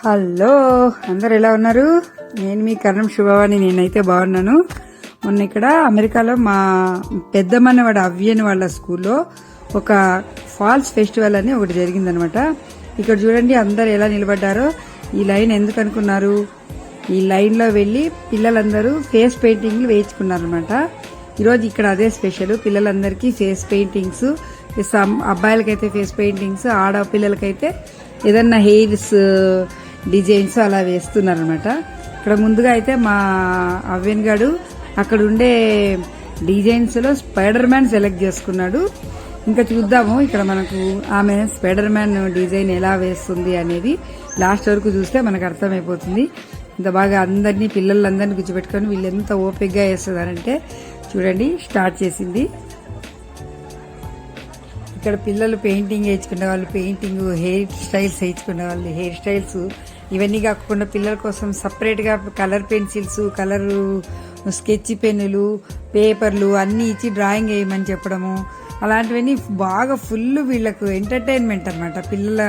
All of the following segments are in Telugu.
హలో, అందరు ఎలా ఉన్నారు? నేను మీ కర్ణం శుభవాణి. నేనైతే బాగున్నాను. మొన్న ఇక్కడ అమెరికాలో మా పెద్దమ్మన్నవాడు అవ్యని వాళ్ళ స్కూల్లో ఒక ఫాల్స్ ఫెస్టివల్ అని ఒకటి జరిగిందనమాట. ఇక్కడ చూడండి అందరు ఎలా నిలబడ్డారో. ఈ లైన్ ఎందుకు అనుకున్నారు? ఈ లైన్ లో వెళ్లి పిల్లలందరూ ఫేస్ పెయింటింగ్లు వేయించుకున్నారనమాట. ఈరోజు ఇక్కడ అదే స్పెషల్. పిల్లలందరికీ ఫేస్ పెయింటింగ్స్, అబ్బాయిలకైతే ఫేస్ పెయింటింగ్స్, ఆడపిల్లలకైతే ఏదన్నా హెయిర్స్ డిజైన్స్ అలా వేస్తున్నారనమాట. ఇక్కడ ముందుగా అయితే మా అవ్యన్ గాడు అక్కడ ఉండే డిజైన్స్ లో స్పైడర్ మ్యాన్ సెలెక్ట్ చేసుకున్నాడు. ఇంకా చూద్దాము ఇక్కడ మనకు ఆమె స్పైడర్ మ్యాన్ డిజైన్ ఎలా వేస్తుంది అనేది లాస్ట్ వరకు చూస్తే మనకు అర్థమైపోతుంది. ఇంత బాగా అందరినీ పిల్లలందరినీ కూర్చోబెట్టుకొని వీళ్ళు ఎంత ఓపికగా వేస్తున్నారంటే చూడండి. స్టార్ట్ చేసింది. ఇక్కడ పిల్లలు పెయింటింగ్ వేయించుకునే వాళ్ళు పెయింటింగ్, హెయిర్ స్టైల్స్ వేయించుకునే వాళ్ళు హెయిర్ స్టైల్స్, ఇవన్నీ కాకుండా పిల్లల కోసం సపరేట్ గా కలర్ పెన్సిల్స్, కలర్ స్కెచ్ పెన్నులు, పేపర్లు అన్ని ఇచ్చి డ్రాయింగ్ వేయమని చెప్పడము, అలాంటివన్నీ బాగా ఫుల్ వీళ్ళకు ఎంటర్టైన్మెంట్ అనమాట. పిల్లల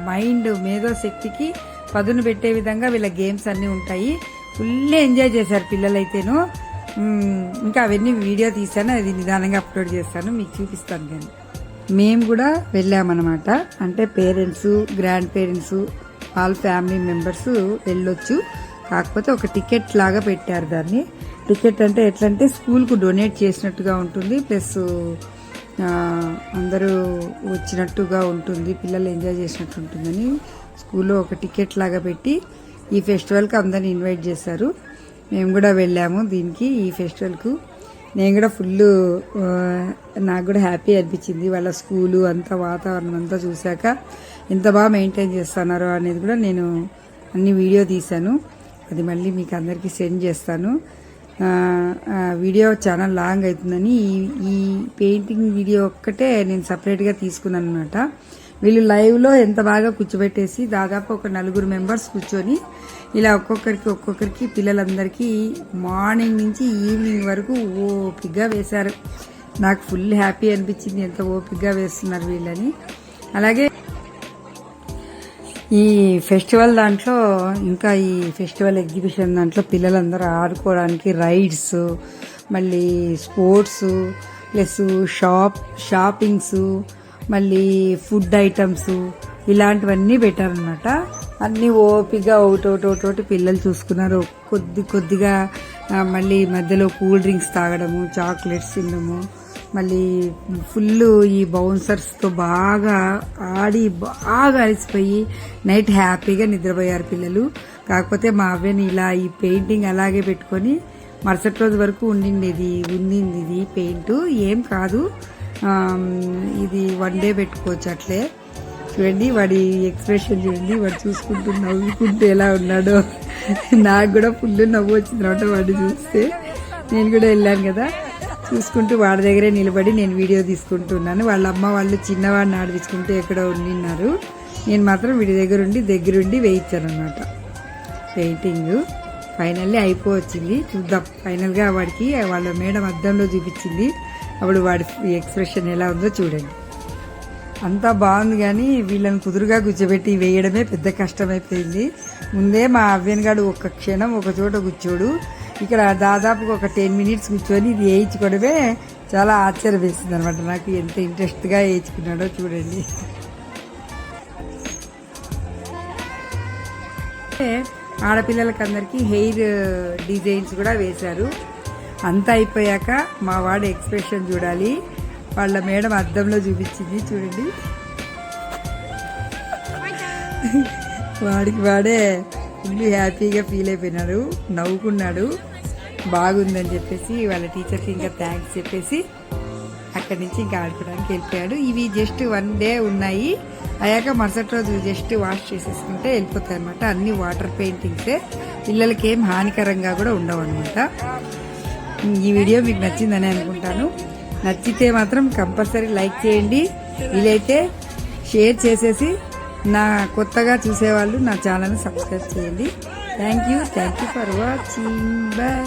మైండ్ మేధోశక్తికి పదును పెట్టే విధంగా వీళ్ళ గేమ్స్ అన్ని ఉంటాయి. ఫుల్ ఎంజాయ్ చేశారు పిల్లలైతేను. ఇంకా అవన్నీ వీడియో తీసాను, అది నిదానంగా అప్లోడ్ చేస్తాను, మీకు చూపిస్తాను. కానీ మేము కూడా వెళ్ళామన్నమాట. అంటే parents, grand parents, all family members వెళ్ళొచ్చు. కాకపోతే ఒక టికెట్ లాగా పెట్టారు దాన్ని. టికెట్ అంటే ఎట్లంటే స్కూల్కు డొనేట్ చేసినట్టుగా ఉంటుంది, ప్లస్ అందరూ వచ్చినట్టుగా ఉంటుంది, పిల్లలు ఎంజాయ్ చేసినట్టు ఉంటుందని స్కూల్లో ఒక టికెట్ లాగా పెట్టి ఈ ఫెస్టివల్కి అందరిని ఇన్వైట్ చేశారు. మేము కూడా వెళ్ళాము దీనికి, ఈ ఫెస్టివల్కు. నేను కూడా ఫుల్, నాకు కూడా హ్యాపీ అనిపించింది. వాళ్ళ స్కూలు అంతా వాతావరణం అంతా చూశాక ఎంత బాగా మెయింటైన్ చేస్తున్నారో అనేది కూడా నేను అన్ని వీడియో తీశాను. అది మళ్ళీ మీకు అందరికీ సెండ్ చేస్తాను. వీడియో చాలా లాంగ్ అవుతుందని ఈ పెయింటింగ్ వీడియో ఒక్కటే నేను సపరేట్గా తీసుకున్నాను అనమాట. వీళ్ళు లైవ్లో ఎంత బాగా కూర్చోబెట్టేసి దాదాపు ఒక 4 మెంబర్స్ కూర్చొని ఇలా ఒక్కొక్కరికి పిల్లలందరికీ మార్నింగ్ నుంచి ఈవినింగ్ వరకు ఓపికగా వేశారు. నాకు ఫుల్ హ్యాపీ అనిపించింది, ఎంత ఓపికగా వేస్తున్నారు వీళ్ళని. అలాగే ఈ ఫెస్టివల్ దాంట్లో, ఇంకా ఈ ఫెస్టివల్ ఎగ్జిబిషన్ దాంట్లో పిల్లలందరూ ఆడుకోవడానికి రైడ్స్, మళ్ళీ స్పోర్ట్స్, ప్లస్ షాపింగ్స్, మళ్ళీ ఫుడ్ ఐటమ్స్, ఇలాంటివన్నీ పెట్టారనమాట. అన్ని ఓపిగా ఒకటోటి పిల్లలు చూసుకున్నారు. కొద్దిగా మళ్ళీ మధ్యలో కూల్ డ్రింక్స్ తాగడము, చాక్లెట్స్ తినడము, మళ్ళీ ఫుల్ ఈ బౌన్సర్స్తో బాగా ఆడి బాగా అలసిపోయి నైట్ హ్యాపీగా నిద్రపోయారు పిల్లలు. కాకపోతే మా అవ్వని ఇలా ఈ పెయింటింగ్ అలాగే పెట్టుకొని మరుసటి రోజు వరకు ఉండింది ఇది పెయింట్ ఏం కాదు, ఇది 1 డే పెట్టుకోవచ్చు అట్లే. చూడండి వాడి ఎక్స్ప్రెషన్ చూడండి, వాడు చూసుకుంటూ నవ్వుకుంటూ ఎలా ఉన్నాడో. నాకు కూడా ఫుల్ నవ్వు వచ్చింది అనమాట వాడిని చూస్తే. నేను కూడా వెళ్ళాను కదా, చూసుకుంటూ వాడి దగ్గరే నిలబడి నేను వీడియో తీసుకుంటున్నాను. వాళ్ళ అమ్మ వాళ్ళు చిన్నవాడిని ఆడిపించుకుంటూ ఎక్కడో ఉండిన్నారు. నేను మాత్రం వీడి దగ్గరుండి వేయించాను అనమాట పెయింటింగ్. ఫైనల్లీ అయిపోవచ్చింది. చూద్దాం ఫైనల్గా వాడికి వాళ్ళ మేడం అద్దంలో చూపించింది. అప్పుడు వాడి ఎక్స్ప్రెషన్ ఎలా ఉందో చూడండి. అంతా బాగుంది, కానీ వీళ్ళని కుదురుగా కూర్చోబెట్టి వేయడమే పెద్ద కష్టమైపోయింది. ముందే మా అవ్యన్ గాడు ఒక్క క్షణం ఒక చోట కూర్చోడు. ఇక్కడ దాదాపుగా ఒక 10 మినిట్స్ కూర్చొని ఇది వేయించుకోవడమే చాలా ఆశ్చర్యం వేసింది అనమాట. నాకు ఎంత ఇంట్రెస్ట్గా వేయించుకున్నాడో చూడండి. ఆడపిల్లలకి అందరికీ హెయిర్ డిజైన్స్ కూడా వేశారు. అంతా అయిపోయాక మా వాడి ఎక్స్ప్రెషన్ చూడాలి. వాళ్ళ మేడం అద్దంలో చూపించింది చూడండి. వాడే ఫుల్ హ్యాపీగా ఫీల్ అయిపోయినాడు, నవ్వుకున్నాడు. బాగుందని చెప్పేసి వాళ్ళ టీచర్కి ఇంకా థ్యాంక్స్ చెప్పేసి అక్కడి నుంచి ఇంకా ఆడుకోవడానికి వెళ్ళిపోయాడు. ఇవి జస్ట్ 1 డే ఉన్నాయి, అయ్యాక మరుసటి రోజు జస్ట్ వాష్ చేసేసుకుంటే వెళ్ళిపోతాయి అనమాట. అన్ని వాటర్ పెయింటింగ్సే, పిల్లలకి ఏం హానికరంగా కూడా ఉండవు అనమాట. ఈ వీడియో మీకు నచ్చిందని అనుకుంటాను. నచ్చితే మాత్రం కంపల్సరీ లైక్ చేయండి, వీలైతే షేర్ చేసేసి నా కొత్తగా చూసేవాళ్ళు నా ఛానల్ని సబ్స్క్రైబ్ చేయండి. Thank you for watching. Bye.